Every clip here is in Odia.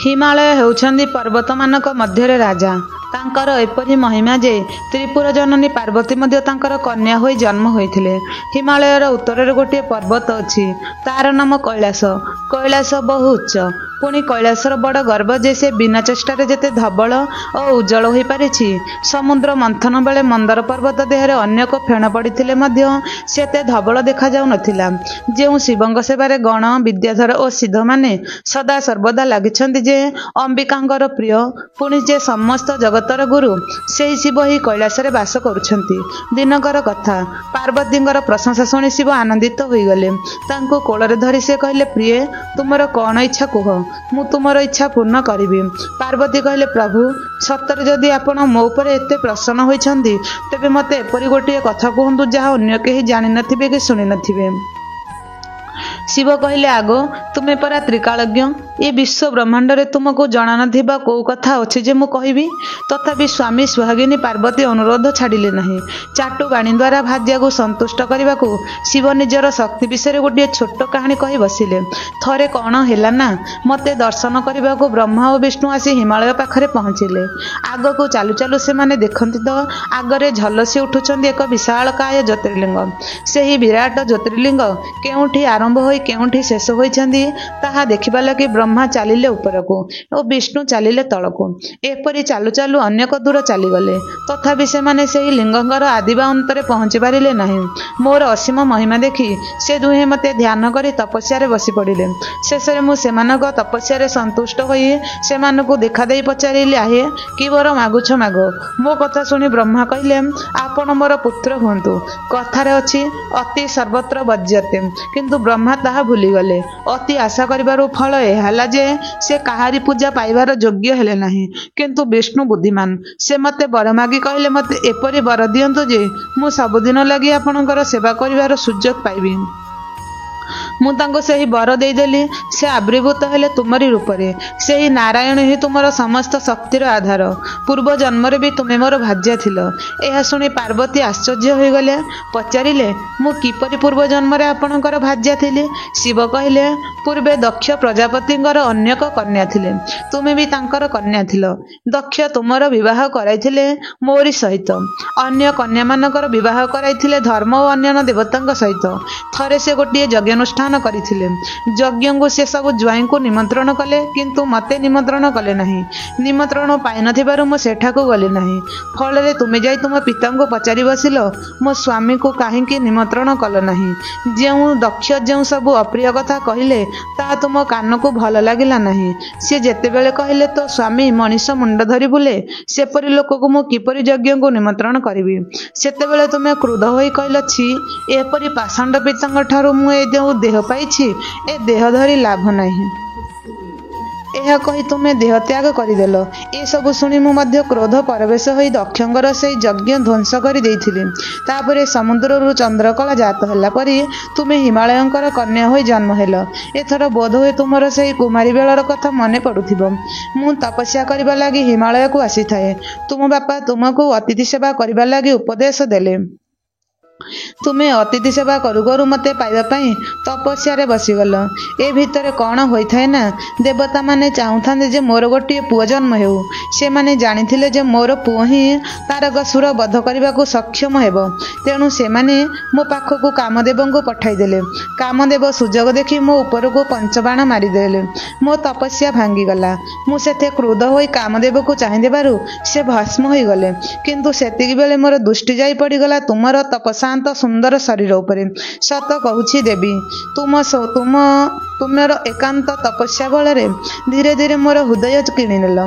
हिमालय हेउछन्ति पर्वतमानक मध्यरे राजा। तांकर एपरि महिमा जे त्रिपुर जननी पार्वती मध्य तांकर कन्या होई जन्म होइथिले। हिमालयर उत्तररे गोटे पर्वत अछि, तार नाम कैलाश। कैलाश बहु उच्च, पुणी कैलाशर बड़ गर्व जे से बिना चेष्टारे जेते धवल और उज्जवल होई पारिछि। समुद्र मंथन बेले मंदर पर्वत देहरे अनेक फेण पड़िथिले मध्य सेते धवल देखा जाउ नथिला। जेउ शिवंग सेवारे गण विद्याधर और सिद्ध माने सदा सर्वदा लागिछन्ति जे अंबिकांगर प्रिय, पुणी जे समस्त जगतर गुरु सेही शिव ही कैलाशरे वास करुछन्ति। दिनकर कथा पार्वतींकर प्रशंसा शुणी शिव आनंदित होइगले। तांको कोଳରେ धरि से कहले, प्रिय तुमर कौन इच्छा कुह, मु तुमर इच्छा पूर्ण करिबि। पार्वती कहले, प्रभु सତରେ जदि आपण मो उपरे एते प्रसन्न होइछन्ति तेबे मते एपरि गोटे कथा कहंतु जहा अन्य केही जानि नथिबे कि सुनि नथिबे। शिव कहले, आगो तुमे परा त्रिकालज्ञ, ये विश्व ब्रह्मांड रे तुमको जना नथिबा को कथा अछि जे मु कहिबि। तथापि स्वामी सुहागिनी पार्वती अनुरोध छाड़िले नहीं। चाटु बाणी द्वारा भाज्या को संतुष्ट करने को शिव निजर शक्ति विषय गोटे छोट कहानी कही बसिले। थरे कौन हैला ना, मते दर्शन करने को ब्रह्मा और विष्णु आसी हिमालय पाखरे पहुँचिले। आग को चालू चालू से माने देखंती तो आगरे झलसी उठुचंदी एक विशालकाय ज्योतिर्लिंग। सेही विराट ज्योतिर्लिंग केउठी आरंभ होई केउठी शेष होइछंदी ताहा देखिबा लागि ब्रह्मा चालिले उपरको और विष्णु चालिले तळको। एपरि चालू चालू अनेक दूर चलीगले, तथापि सेमाने सेही लिंगंगर आदिबा अंतरे पहुँची पारिले नाही। मोर असीम महिमा देखि से दुहे मते ध्यान करी तपस्या बसी पड़िले। शेषरे मु सेमानक तपस्या संतुष्ट होई सेमानकु देखा देई पचारिले, आहे कि वर मागुछ मागो। मो कथा सुनी ब्रह्मा कहले, आपण मोर पुत्र हुंतु। कथारे अछि अति सर्वत्र बज्यते, किंतु ब्रह्मा ताहा भूली गले। अति आशा करिबारु फल एहाला जे से काहारी पूजा पाइबार योग्य हेले नाही। किंतु विष्णु बुद्धिमान, से मते वर मागी कहले, मते एपरि वर दियंतु जे मु सबुदिन लगी आपणकर सेवा करिबार सुजोग पाइबि। मु तांको सेही वर देदेली। से आविर्भूत हेले तुमरी रूपरे। सेही नारायण ही तुमर समस्त शक्तिर आधार। पूर्व जन्मरे भी तुमे मोर भाज्या थिल। एहा सुनी पार्वती आश्चर्य होई गले। पचारिले, मु किपरि पूर्व जन्मरे आपणकर भाज्या थिली। शिव कहले, पूर्वे दक्ष प्रजापतिंकर अनेक कन्या थिले, तुमे भी तांकर कन्या थिल। दक्ष तुमर विवाह कराइथिले मोरी सहित। अन्य कन्या मानकर विवाह कराइथिले धर्म और अन्य देवतांक सहित। थरे से गोटे यज्ञानुष्ठान करथिले। यज्ञ को से सब ज्वाई को निमंत्रण कले, किंतु मते निमंत्रण कले नहीं। निमंत्रण पाइ नथिबारु मो सेठाको गले नहीं। फलरे तुमे जाई तुम पिता को पचारि बसिलो, मो स्वामी को काहेकि निमंत्रण कल नहीं। जेउ दक्ष जेउ सब अप्रिय कथा कहिले ता तुम कान को भल लागिला नहीं। से जेतेबेले कहले तो स्वामी मनीष मुंड धरी बुले, सेपरि लोक को मो किपरि यज्ञ को निमंत्रण करिबि। सेतेबेले तुमे क्रोध होई कहल, छी एपरि पाषांड पितांग ठारू मु ए देह पाइछि, ए देह धरी लाभ नहीं। यह कही तुम्हें देह त्याग करदेल। ये सब शुणी मु मध्य क्रोध परवेश होई दक्षंगर से यज्ञ ध्वंस कर देइथिली। तापरे समुद्ररु चंद्रकला जात होला परी तुमे हिमालयंकर कन्या होई जन्म हेल। एथर बोध हुए तुमर से कुमारी बेलर कथा मने पड़ुथिबो। मु तपस्या करिबा लागि हिमालय को आसी थाए। तुम बापा तुमको अतिथि सेवा करिबा लागि उपदेश देले। तुमे अतिथि सेवा करू करू मते पाइबा पई तपस्या रे बसीगल। ए भितरे कौन होई थाए ना, देवता माने चाहुथांदे जे मोर गोटे पुओ जन्म हेउ। से माने जानिथिले जे मोर पुओ ही तारकासुर वध करबा को सक्षम हेबो। तेणु से माने मो पाखकु कामदेवंको पठाई देले। कामदेव सुजोग देखि मो ऊपर को पंचबाण मारी देले। मो तपस्या भांगी गला। मु सेते क्रोध होई कामदेव को चाहि देबारु से भस्म होई गले। किंतु सेतिकी बेले मोर दृष्टि जाई पड़ी गला तुमर तपसा सुंदर शरीर उपरे। सत कहूछि देवी, तुमर एकांत तपस्या बलरे धीरे धीरे मोर हृदय किणीनेल।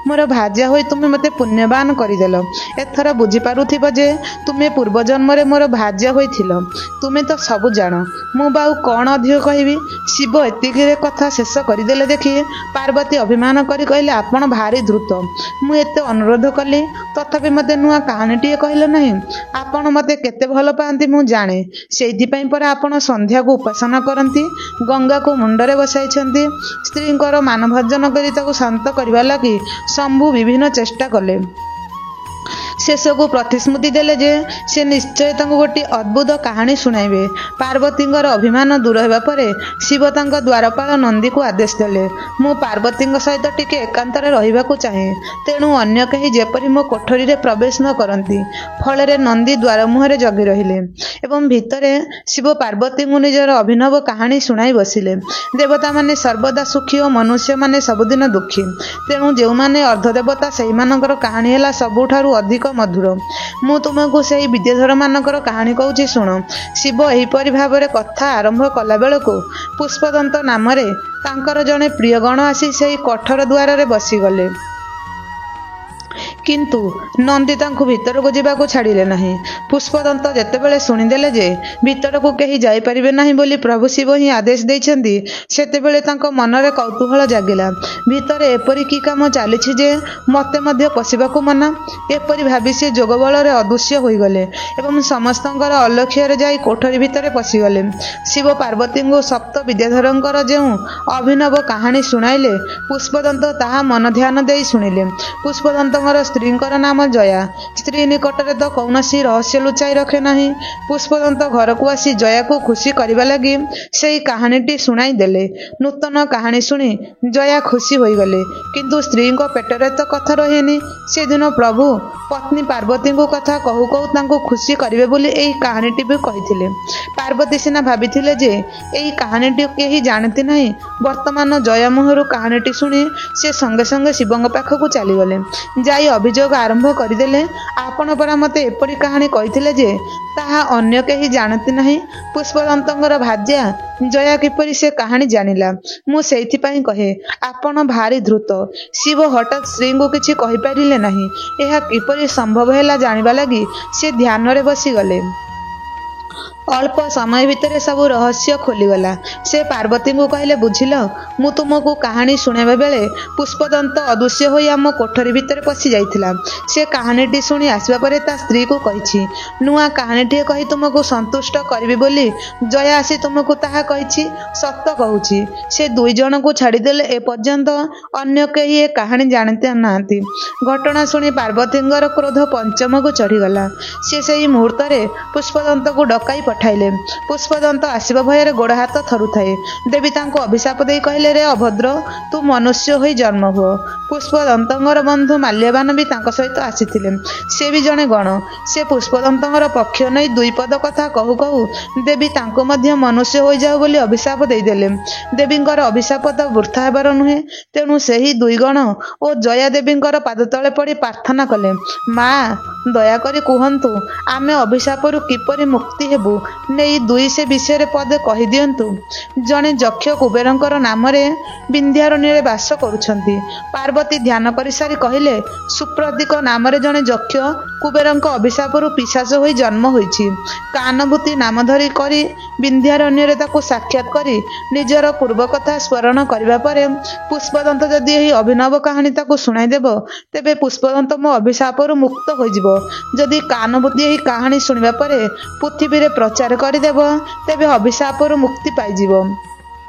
मोर भाज्या होई तुमे मते पुण्यवान करदेल। एथर बुझी पारुथिब जे तुमे पूर्व जन्मरे मोर भाज्या होइथिल। तुमे तो सब जान, मु बाउ कौन अधिक कहबी। शिव एतिकिरे कथा शेष करदेले देखि पार्वती अभिमान करी कहले, आपण भारी द्रुत। मु एते अनुरोध कली तथापि मते नुआ कहानीटिए कहले नहीं। आपण मते केते भल पाती मु जाने, से परा आपण संध्या को उपासना करती, गंगा को मुंडरे बसाई, स्त्रींकर मान भर्जन करी ताको शांत करबा लागि शंभु विभिन्न चेष्टा कले। ଶେଷକୁ ପ୍ରତିଶ୍ରୁତି ଦେଲେ ଯେ ସେ ନିଶ୍ଚୟ ତାଙ୍କୁ ଗୋଟିଏ ଅଦ୍ଭୁତ କାହାଣୀ ଶୁଣାଇବେ। ପାର୍ବତୀଙ୍କର ଅଭିମାନ ଦୂର ହେବା ପରେ ଶିବ ତାଙ୍କ ଦ୍ୱାରପାଳ ନନ୍ଦୀକୁ ଆଦେଶ ଦେଲେ, ମୁଁ ପାର୍ବତୀଙ୍କ ସହିତ ଟିକେ ଏକାନ୍ତରେ ରହିବାକୁ ଚାହେଁ, ତେଣୁ ଅନ୍ୟ କେହି ଯେପରି ମୋ କୋଠରୀରେ ପ୍ରବେଶ ନ କରନ୍ତି। ଫଳରେ ନନ୍ଦୀ ଦ୍ୱାର ମୁହଁରେ ଜଗି ରହିଲେ ଏବଂ ଭିତରେ ଶିବ ପାର୍ବତୀଙ୍କୁ ନିଜର ଅଭିନବ କାହାଣୀ ଶୁଣାଇ ବସିଲେ। ଦେବତାମାନେ ସର୍ବଦା ସୁଖୀ ଓ ମନୁଷ୍ୟମାନେ ସବୁଦିନ ଦୁଃଖୀ, ତେଣୁ ଯେଉଁମାନେ ଅର୍ଦ୍ଧଦେବତା ସେହିମାନଙ୍କର କାହାଣୀ ହେଲା ସବୁଠାରୁ ଅଧିକ ମଧୁର। ମୁଁ ତୁମକୁ ସେହି ବିଦ୍ୟାଧରମାନଙ୍କର କାହାଣୀ କହୁଛି ଶୁଣ। ଶିବ ଏହିପରି ଭାବରେ କଥା ଆରମ୍ଭ କଲାବେଳକୁ ପୁଷ୍ପଦନ୍ତ ନାମରେ ତାଙ୍କର ଜଣେ ପ୍ରିୟଗଣ ଆସି ସେହି କୋଠର ଦ୍ୱାରରେ ବସିଗଲେ। କିନ୍ତୁ ନନ୍ଦୀ ତାଙ୍କୁ ଭିତରକୁ ଯିବାକୁ ଛାଡ଼ିଲେ ନାହିଁ। ପୁଷ୍ପଦନ୍ତ ଯେତେବେଳେ ଶୁଣିଦେଲେ ଯେ ଭିତରକୁ କେହି ଯାଇପାରିବେ ନାହିଁ ବୋଲି ପ୍ରଭୁ ଶିବ ହିଁ ଆଦେଶ ଦେଇଛନ୍ତି, ସେତେବେଳେ ତାଙ୍କ ମନରେ କୌତୂହଳ ଜାଗିଲା। ଭିତରେ ଏପରି କି କାମ ଚାଲିଛି ଯେ ମୋତେ ମଧ୍ୟ ପଶିବାକୁ ମନା? ଏପରି ଭାବି ସେ ଯୋଗ ବଳରେ ଅଦୃଶ୍ୟ ହୋଇଗଲେ ଏବଂ ସମସ୍ତଙ୍କର ଅଲକ୍ଷ୍ୟରେ ଯାଇ କୋଠରୀ ଭିତରେ ପଶିଗଲେ। ଶିବ ପାର୍ବତୀଙ୍କୁ ସପ୍ତ ବିଦ୍ୟାଧରଙ୍କର ଯେଉଁ ଅଭିନବ କାହାଣୀ ଶୁଣାଇଲେ, ପୁଷ୍ପଦନ୍ତ ତାହା ମନ ଧ୍ୟାନ ଦେଇ ଶୁଣିଲେ। ପୁଷ୍ପଦନ୍ତଙ୍କର ସ୍ତ୍ରୀଙ୍କର ନାମ ଜୟା। ସ୍ତ୍ରୀ ନିକଟରେ ତ କୌଣସି ରହସ୍ୟ ଲୁଚାଇ ରଖେ ନାହିଁ। ପୁଷ୍ପଦନ୍ତ ଘରକୁ ଆସି ଜୟାକୁ ଖୁସି କରିବା ଲାଗି ସେହି କାହାଣୀଟି ଶୁଣାଇ ଦେଲେ। ନୂତନ କାହାଣୀ ଶୁଣି ଜୟା ଖୁସି ହୋଇଗଲେ, କିନ୍ତୁ ସ୍ତ୍ରୀଙ୍କ ପେଟରେ ତ କଥା ରହେନି। ସେଦିନ ପ୍ରଭୁ ପତ୍ନୀ ପାର୍ବତୀଙ୍କୁ କଥା କହୁ କହୁ ତାଙ୍କୁ ଖୁସି କରିବେ ବୋଲି ଏହି କାହାଣୀଟି ବି କହିଥିଲେ। ପାର୍ବତୀ ସିନା ଭାବିଥିଲେ ଯେ ଏହି କାହାଣୀଟି କେହି ଜାଣନ୍ତି ନାହିଁ। ବର୍ତ୍ତମାନ ଜୟା ମୁହଁରୁ କାହାଣୀଟି ଶୁଣି ସେ ସଙ୍ଗେ ସଙ୍ଗେ ଶିବଙ୍କ ପାଖକୁ ଚାଲିଗଲେ। ଯାଇ ଅଭିଯୋଗ ଆରମ୍ଭ କରିଦେଲେ, ଆପଣ ପରା ମୋତେ ଏପରି କାହାଣୀ କହିଥିଲେ ଯେ ତାହା ଅନ୍ୟ କେହି ଜାଣନ୍ତି ନାହିଁ। ପୁଷ୍ପଦନ୍ତଙ୍କର ଭାର୍ଯ୍ୟା ଜୟା କିପରି ସେ କାହାଣୀ ଜାଣିଲା? ମୁଁ ସେଇଥିପାଇଁ କହେ, ଆପଣ ଭାରି ଧୂର୍ତ୍ତ। ଶିବ ହଠାତ୍ ସ୍ତ୍ରୀଙ୍କୁ କିଛି କହିପାରିଲେ ନାହିଁ। ଏହା କିପରି ସମ୍ଭବ ହେଲା ଜାଣିବା ଲାଗି ସେ ଧ୍ୟାନରେ ବସିଗଲେ। ଅଳ୍ପ ସମୟ ଭିତରେ ସବୁ ରହସ୍ୟ ଖୋଲିଗଲା। ସେ ପାର୍ବତୀଙ୍କୁ କହିଲେ, ବୁଝିଲ, ମୁଁ ତୁମକୁ କାହାଣୀ ଶୁଣାଇବା ବେଳେ ପୁଷ୍ପଦନ୍ତ ଅଦୃଶ୍ୟ ହୋଇ ଆମ କୋଠରୀ ଭିତରେ ପଶି ଯାଇଥିଲା। ସେ କାହାଣୀଟି ଶୁଣି ଆସିବା ପରେ ତା ସ୍ତ୍ରୀକୁ କହିଛି, ନୂଆ କାହାଣୀଟିଏ କହି ତୁମକୁ ସନ୍ତୁଷ୍ଟ କରିବି ବୋଲି ଜୟା ଆସି ତୁମକୁ ତାହା କହିଛି। ସତ କହୁଛି, ସେ ଦୁଇ ଜଣଙ୍କୁ ଛାଡ଼ିଦେଲେ ଏପର୍ଯ୍ୟନ୍ତ ଅନ୍ୟ କେହି ଏ କାହାଣୀ ଜାଣିତେ ନାହାନ୍ତି। ଘଟଣା ଶୁଣି ପାର୍ବତୀଙ୍କର କ୍ରୋଧ ପଞ୍ଚମକୁ ଚଢ଼ିଗଲା। ସେ ସେହି ମୁହୂର୍ତ୍ତରେ ପୁଷ୍ପଦନ୍ତକୁ ଡକାଇ ପଠାଇଲେ। ପୁଷ୍ପଦନ୍ତ ଆସିବା ଭୟରେ ଗୋଡ଼ ହାତ ଥରୁଥାଏ। ଦେବୀ ତାଙ୍କୁ ଅଭିଶାପ ଦେଇ କହିଲେ, ରେ ଅଭଦ୍ର, ତୁ ମନୁଷ୍ୟ ହୋଇ ଜନ୍ମ ହୁଅ। ପୁଷ୍ପଦନ୍ତଙ୍କର ବନ୍ଧୁ ମାଲ୍ୟବାନ ବି ତାଙ୍କ ସହିତ ଆସିଥିଲେ। ସେ ବି ଜଣେ ଗଣ। ସେ ପୁଷ୍ପଦନ୍ତଙ୍କର ପକ୍ଷ ନେଇ ଦୁଇ ପଦ କଥା କହୁ କହୁ ଦେବୀ ତାଙ୍କୁ ମଧ୍ୟ ମନୁଷ୍ୟ ହୋଇଯାଉ ବୋଲି ଅଭିଶାପ ଦେଇଦେଲେ। ଦେବୀଙ୍କର ଅଭିଶାପ ତ ବୃଥା ହେବାର ନୁହେଁ। ତେଣୁ ସେହି ଦୁଇ ଗଣ ଓ ଜୟା ଦେବୀଙ୍କର ପାଦତଳେ ପଡ଼ି ପ୍ରାର୍ଥନା କଲେ, ମା, ଦୟାକରି କୁହନ୍ତୁ, ଆମେ ଅଭିଶାପରୁ କିପରି ମୁକ୍ତି ହେବୁ ନେଇ ଦୁଇ ସେ ବିଷୟରେ ପଦେ କହିଦିଅନ୍ତୁ। ଜଣେ ଯକ୍ଷ କୁବେରଙ୍କର ନାମରେ ବିନ୍ଧ୍ୟାରଣ୍ୟରେ ବାସ କରୁଛନ୍ତି। ପାର୍ବତୀ ଧ୍ୟାନ କରିସାରି କହିଲେ, ସୁପ୍ରତୀକ ନାମରେ ଜଣେ ଯକ୍ଷ କୁବେରଙ୍କ ଅଭିଶାପରୁ ପିଶାଚ ହୋଇ ଜନ୍ମ ହୋଇଛି। କାନଭୂତି ନାମ ଧରି କରି ବିନ୍ଧ୍ୟାରଣ୍ୟରେ ତାକୁ ସାକ୍ଷାତ କରି ନିଜର ପୂର୍ବ କଥା ସ୍ମରଣ କରିବା ପରେ ପୁଷ୍ପଦନ୍ତ ଯଦି ଏହି ଅଭିନବ କାହାଣୀ ତାକୁ ଶୁଣାଇଦେବ, ତେବେ ପୁଷ୍ପଦନ୍ତ ମୋ ଅଭିଶାପରୁ ମୁକ୍ତ ହୋଇଯିବ। ଯଦି କାନଭୂତି ଏହି କାହାଣୀ ଶୁଣିବା ପରେ ପୃଥିବୀରେ ପ୍ରଚାର କରିଦେବ, ତେବେ ଅଭିଶାପରୁ ମୁକ୍ତି ପାଇଯିବ।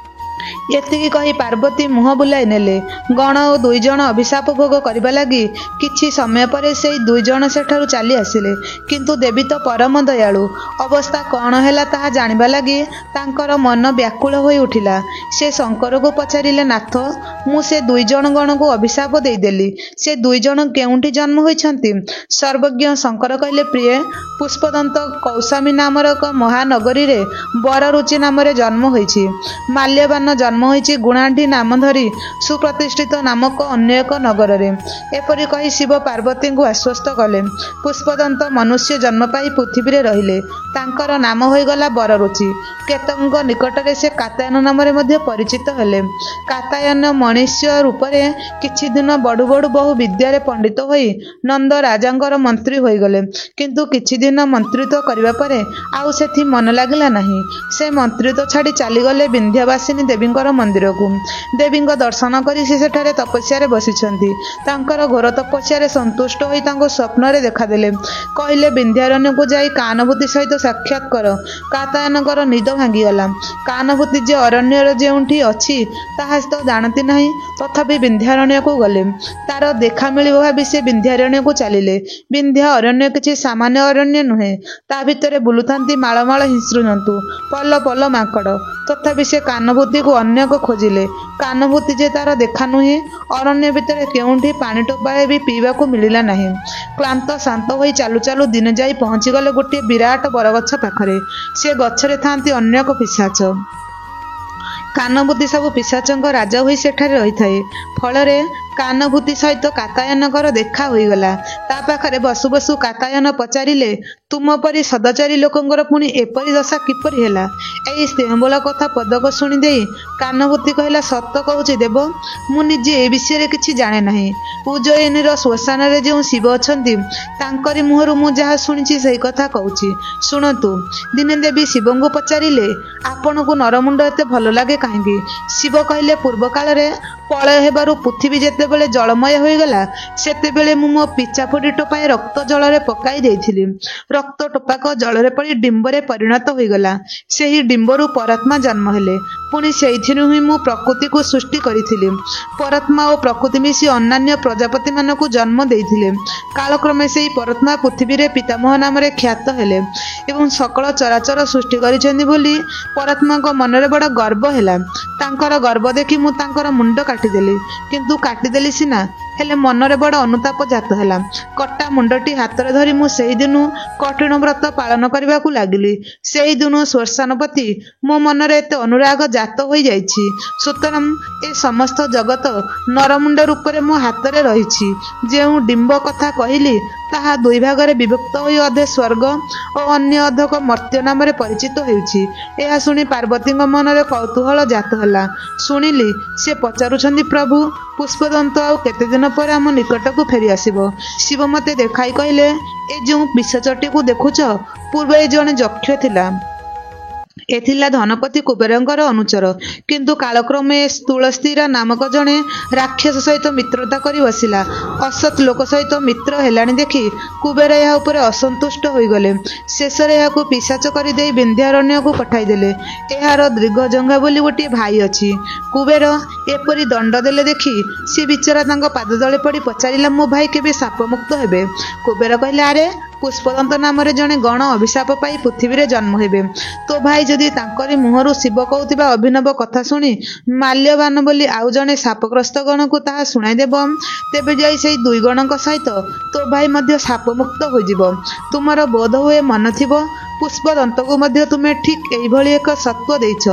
ଏତିକି କହି ପାର୍ବତୀ ମୁହଁ ବୁଲାଇ ନେଲେ। ଗଣ ଓ ଦୁଇ ଜଣ ଅଭିଶାପ ଭୋଗ କରିବା ଲାଗି କିଛି ସମୟ ପରେ ସେହି ଦୁଇ ଜଣ ସେଠାରୁ ଚାଲି ଆସିଲେ। କିନ୍ତୁ ଦେବୀ ତ ପରମ ଦୟାଳୁ। ଅବସ୍ଥା କ'ଣ ହେଲା ତାହା ଜାଣିବା ଲାଗି ତାଙ୍କର ମନ ବ୍ୟାକୁଳ ହୋଇ ଉଠିଲା। ସେ ଶଙ୍କରକୁ ପଚାରିଲେ, ନାଥ, ମୁଁ ସେ ଦୁଇ ଜଣ ଗଣକୁ ଅଭିଶାପ ଦେଇଦେଲି। ସେ ଦୁଇ ଜଣ କେଉଁଠି ଜନ୍ମ ହୋଇଛନ୍ତି? ସର୍ବଜ୍ଞ ଶଙ୍କର କହିଲେ, ପ୍ରିୟେ, ପୁଷ୍ପଦନ୍ତ କୌଶାମୀ ନାମର ଏକ ମହାନଗରୀରେ ବରରୁଚି ନାମରେ ଜନ୍ମ ହୋଇଛି। ମାଲ୍ୟବାନ ଜନ୍ମ ହୋଇଛି ଗୁଣାଢ୍ୟ ନାମ ଧରି ସୁପ୍ରତିଷ୍ଠିତ ନାମକ ଅନ୍ୟ ଏକ ନଗରରେ। ଏପରି କହି ଶିବ ପାର୍ବତୀଙ୍କୁ ଆଶ୍ୱସ୍ତ କଲେ। ପୁଷ୍ପଦନ୍ତ ମନୁଷ୍ୟ ଜନ୍ମ ପାଇ ପୃଥିବୀରେ ରହିଲେ। ତାଙ୍କର ନାମ ହୋଇଗଲା ବରରୁଚି। କେତଙ୍କ ନିକଟରେ ସେ କାତ୍ୟାୟନ ନାମରେ ମଧ୍ୟ ପରିଚିତ ହେଲେ। କାତ୍ୟାୟନ ମଣିଷ୍ୟ ରୂପରେ କିଛି ଦିନ ବଢ଼ୁ ବଢ଼ୁ ବହୁ ବିଦ୍ୟାରେ ପଣ୍ଡିତ ହୋଇ ନନ୍ଦ ରାଜାଙ୍କର ମନ୍ତ୍ରୀ ହୋଇଗଲେ। କିନ୍ତୁ କିଛି ଦିନ ମନ୍ତ୍ରିତ୍ୱ କରିବା ପରେ ଆଉ ସେଥି ମନ ଲାଗିଲା ନାହିଁ। ସେ ମନ୍ତ୍ରିତ୍ୱ ଛାଡ଼ି ଚାଲିଗଲେ ବିନ୍ଧ୍ୟବାସିନୀ ଦେବୀ ଦେବୀଙ୍କର ମନ୍ଦିରକୁ। ଦେବୀଙ୍କ ଦର୍ଶନ କରି ସେ ସେଠାରେ ତପସ୍ୟାରେ ବସିଛନ୍ତି। ତାଙ୍କର ଘୋର ତପସ୍ୟାରେ ସନ୍ତୁଷ୍ଟ ହୋଇ ତାଙ୍କୁ ସ୍ୱପ୍ନରେ ଦେଖାଦେଲେ। କହିଲେ, ବିନ୍ଧ୍ୟାରଣ୍ୟକୁ ଯାଇ କାନଭୂତି ସହିତ ସାକ୍ଷାତ କର। କାତାୟନଙ୍କର ନିଦ ଭାଙ୍ଗିଗଲା। କାନଭୂତି ଯେ ଅରଣ୍ୟରେ ଯେଉଁଠି ଅଛି ତାହା ତ ଜାଣନ୍ତି ନାହିଁ, ତଥାପି ବିନ୍ଧ୍ୟାରଣ୍ୟକୁ ଗଲେ। ତାର ଦେଖା ମିଳିବ ଭାବି ସେ ବିନ୍ଧ୍ୟାରଣ୍ୟକୁ ଚାଲିଲେ। ବିନ୍ଧ୍ୟା ଅରଣ୍ୟ କିଛି ସାମାନ୍ୟ ଅରଣ୍ୟ ନୁହେଁ। ତା ଭିତରେ ବୁଲୁଥାନ୍ତି ମାଳ ମାଳ ହିଂସ୍ରଜନ୍ତୁ, ପଲ ପଲ ମାଙ୍କଡ଼। ତଥାପି ସେ କାନଭୂତିକୁ ଅନେକ ଖୋଜିଲେ। କାନଭୂତି ଯେ ତାର ଦେଖା ନୁହେଁ। ଅରଣ୍ୟ ଭିତରେ କେଉଁଠି ପାଣି ଟୋପାଏ ବି ପିଇବାକୁ ମିଳିଲା ନାହିଁ। କ୍ଳାନ୍ତ ଶାନ୍ତ ହୋଇ ଚାଲୁ ଚାଲୁ ଦିନେ ଯାଇ ପହଞ୍ଚିଗଲେ ଗୋଟିଏ ବିରାଟ ବରଗଛ ପାଖରେ। ସେ ଗଛରେ ଥାନ୍ତି ଅନେକ ପିଶାଚ। କାନଭୂତି ସବୁ ପିଶାଚଙ୍କ ରାଜା ହୋଇ ସେଠାରେ ରହିଥାଏ। ଫଳରେ କାନଭୂତି ସହିତ କାତାୟନଙ୍କର ଦେଖା ହୋଇଗଲା। ତା ପାଖରେ ବସୁ ବସୁ କାତାୟନ ପଚାରିଲେ, ତୁମ ପରି ସଦାଚାରୀ ଲୋକଙ୍କର ପୁଣି ଏପରି ଦଶା କିପରି ହେଲା? ଏହି ସ୍ନେହବୋଳ କଥା ପଦକ ଶୁଣିଦେଇ କାନଭୂତି କହିଲା, ସତ କହୁଛି ଦେବ, ମୁଁ ନିଜେ ଏ ବିଷୟରେ କିଛି ଜାଣେ ନାହିଁ। ଉଜ୍ଜୟିନୀର ଶ୍ମଶାନରେ ଯେଉଁ ଶିବ ଅଛନ୍ତି, ତାଙ୍କରି ମୁହଁରୁ ମୁଁ ଯାହା ଶୁଣିଛି ସେହି କଥା କହୁଛି। ଶୁଣନ୍ତୁ। ଦିନେ ଦେବୀ ଶିବଙ୍କୁ ପଚାରିଲେ, ଆପଣଙ୍କୁ ନରମୁଣ୍ଡ ଏତେ ଭଲ ଲାଗେ କାହିଁକି? ଶିବ କହିଲେ, ପୂର୍ବ କାଳରେ ପ୍ରଳୟ ହେବାରୁ ପୃଥିବୀ ଯେତେବେଳେ ଜଳମୟ ହୋଇଗଲା, ସେତେବେଳେ ମୁଁ ମୋ ପିଚାଫୁଟି ଟୋପାଏ ରକ୍ତ ଜଳରେ ପକାଇ ଦେଇଥିଲି। ରକ୍ତ ଟୋପାକ ଜଳରେ ପଡ଼ି ଡିମ୍ବରେ ପରିଣତ ହୋଇଗଲା। ସେହି ଡିମ୍ବରୁ ପରମାତ୍ମା ଜନ୍ମ ହେଲେ। ପୁଣି ସେଇଥିରୁ ହିଁ ମୁଁ ପ୍ରକୃତିକୁ ସୃଷ୍ଟି କରିଥିଲି। ପରମାତ୍ମା ଓ ପ୍ରକୃତି ମିଶି ଅନ୍ୟାନ୍ୟ ପ୍ରଜାପତିମାନଙ୍କୁ ଜନ୍ମ ଦେଇଥିଲେ। କାଳକ୍ରମେ ସେହି ପରମାତ୍ମା ପୃଥିବୀରେ ପିତାମହ ନାମରେ ଖ୍ୟାତ ହେଲେ ଏବଂ ସକଳ ଚରାଚର ସୃଷ୍ଟି କରିଛନ୍ତି ବୋଲି ପରମାତ୍ମାଙ୍କ ମନରେ ବଡ଼ ଗର୍ବ ହେଲା। ତାଙ୍କର ଗର୍ବ ଦେଖି ମୁଁ ତାଙ୍କର ମୁଣ୍ଡ କାଟିଦେଲି। କିନ୍ତୁ କାଟିଦେଲି ସିନା, ହେଲେ ମନରେ ବଡ଼ ଅନୁତାପ ଜାତ ହେଲା। କଟା ମୁଣ୍ଡଟି ହାତରେ ଧରି ମୁଁ ସେହିଦିନୁ କଠିନ ବ୍ରତ ପାଳନ କରିବାକୁ ଲାଗିଲି। ସେହିଦିନୁ ଶ୍ମଶାନପତି ମୋ ମନରେ ଏତେ ଅନୁରାଗ ଜାତ ହୋଇଯାଇଛି। ସୁତରାଂ ଏ ସମସ୍ତ ଜଗତ ନରମୁଣ୍ଡ ରୂପରେ ମୋ ହାତରେ ରହିଛି। ଯେଉଁ ଡିମ୍ବ କଥା କହିଲି, ତାହା ଦୁଇ ଭାଗରେ ବିଭକ୍ତ ହୋଇ ଅଧେ ସ୍ୱର୍ଗ ଓ ଅନ୍ୟ ଅଧକ ମର୍ତ୍ତ୍ୟ ନାମରେ ପରିଚିତ ହେଉଛି। ଏହା ଶୁଣି ପାର୍ବତୀଙ୍କ ମନରେ କୌତୂହଳ ଜାତ ହେଲା। ଶୁଣିଲି, ସେ ପଚାରୁଛନ୍ତି, ପ୍ରଭୁ, ପୁଷ୍ପଦନ୍ତ ଆଉ କେତେଦିନ ପରେ ଆମ ନିକଟକୁ ଫେରି ଆସିବ? ଶିବ ମୋତେ ଦେଖାଇ କହିଲେ, ଏ ଯେଉଁ ପିଶାଚଟିକୁ ଦେଖୁଛ, ପୂର୍ବେ ଜଣେ ଯକ୍ଷ ଥିଲା। ଏ ଥିଲା ଧନପତି କୁବେରଙ୍କର ଅନୁଚର। କିନ୍ତୁ କାଳକ୍ରମେ ତୁଳସୀରା ନାମକ ଜଣେ ରାକ୍ଷସ ସହିତ ମିତ୍ରତା କରି ବସିଲା। ଅସତ୍ ଲୋକ ସହିତ ମିତ୍ର ହେଲାଣି ଦେଖି କୁବେର ଏହା ଉପରେ ଅସନ୍ତୁଷ୍ଟ ହୋଇଗଲେ। ଶେଷରେ ଏହାକୁ ପିଶାଚ କରିଦେଇ ବିନ୍ଧ୍ୟାରଣ୍ୟକୁ ପଠାଇଦେଲେ। ଏହାର ଦୀର୍ଘଜଙ୍ଘା ବୋଲି ଗୋଟିଏ ଭାଇ ଅଛି। କୁବେର ଏପରି ଦଣ୍ଡ ଦେଲେ ଦେଖି ସେ ବିଚରା ତାଙ୍କ ପାଦତଳେ ପଡ଼ି ପଚାରିଲା, ମୋ ଭାଇ କେବେ ଶାପମୁକ୍ତ ହେବେ? କୁବେର କହିଲେ, ଆରେ, ପୁଷ୍ପଦନ୍ତ ନାମରେ ଜଣେ ଗଣ ଅଭିଶାପ ପାଇ ପୃଥିବୀରେ ଜନ୍ମ ହେବେ। ତୋ ଭାଇ ଯଦି ତାଙ୍କରି ମୁହଁରୁ ଶିବ କହୁଥିବା ଅଭିନବ କଥା ଶୁଣି ମାଲ୍ୟବାନ ବୋଲି ଆଉ ଜଣେ ଶାପଗ୍ରସ୍ତ ଗଣକୁ ତାହା ଶୁଣାଇଦେବ, ତେବେ ଯାଇ ସେହି ଦୁଇ ଗଣଙ୍କ ସହିତ ତୋ ଭାଇ ମଧ୍ୟ ଶାପମୁକ୍ତ ହୋଇଯିବ। ତୁମର ବୋଧହୁଏ ମନ ଥିବ, ପୁଷ୍ପଦନ୍ତକୁ ମଧ୍ୟ ତୁମେ ଠିକ୍ ଏଇଭଳି ଏକ ସତ୍ତ୍ୱ ଦେଇଛ।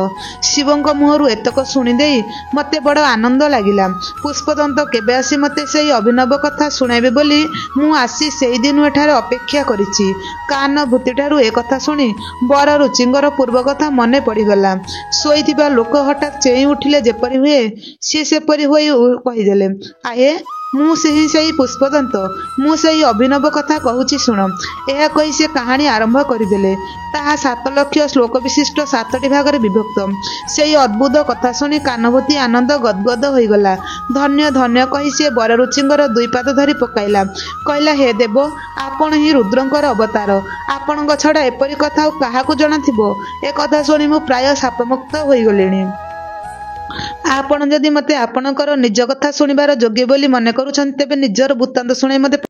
ଶିବଙ୍କ ମୁହଁରୁ ଏତକ ଶୁଣିଦେଇ ମୋତେ ବଡ଼ ଆନନ୍ଦ ଲାଗିଲା। ପୁଷ୍ପଦନ୍ତ କେବେ ଆସି ମୋତେ ସେହି ଅଭିନବ କଥା ଶୁଣାଇବେ ବୋଲି ମୁଁ ଆସି ସେହିଦିନୁ ଏଠାରେ ଅପେକ୍ଷା କରିଛି। କାନଭୂତିଠାରୁ ଏ କଥା ଶୁଣି ବର ରୁଚିଙ୍କର ପୂର୍ବ କଥା ମନେ ପଡ଼ିଗଲା। ଶୋଇଥିବା ଲୋକ ହଠାତ୍ ଚେଇଁ ଉଠିଲେ ଯେପରି ହୁଏ, ସିଏ ସେପରି ହୋଇ କହିଦେଲେ, ଆହେ, ମୁଁ ସେହି ପୁଷ୍ପଦନ୍ତ, ମୁଁ ସେହି ଅଭିନବ କଥା କହୁଛି ଶୁଣ। ଏହା କହି ସେ କାହାଣୀ ଆରମ୍ଭ କରିଦେଲେ। ତାହା 7 ଲକ୍ଷ ଶ୍ଲୋକ ବିଶିଷ୍ଟ 7ଟି ଭାଗରେ ବିଭକ୍ତ। ସେହି ଅଦ୍ଭୁତ କଥା ଶୁଣି କାନଭୂତି ଆନନ୍ଦ ଗଦଗଦ ହୋଇଗଲା। ଧନ୍ୟ ଧନ୍ୟ କହି ସେ ବରରୁଚିଙ୍କର 2 ପାଦ ଧରି ପକାଇଲା। କହିଲା, ହେ ଦେବ, ଆପଣ ହିଁ ରୁଦ୍ରଙ୍କର ଅବତାର। ଆପଣଙ୍କ ଛଡ଼ା ଏପରି କଥା ଆଉ କାହାକୁ ଜଣାଥିବ? ଏ କଥା ଶୁଣି ମୁଁ ପ୍ରାୟ ଶାପମୁକ୍ତ ହୋଇଗଲିଣି। ଆପଣ ଯଦି ମୋତେ ଆପଣଙ୍କର ନିଜ କଥା ଶୁଣିବାର ଯୋଗ୍ୟ ବୋଲି ମନେ କରୁଛନ୍ତି, ତେବେ ନିଜର ବୃତ୍ତାନ୍ତ ଶୁଣାଇ ମୋତେ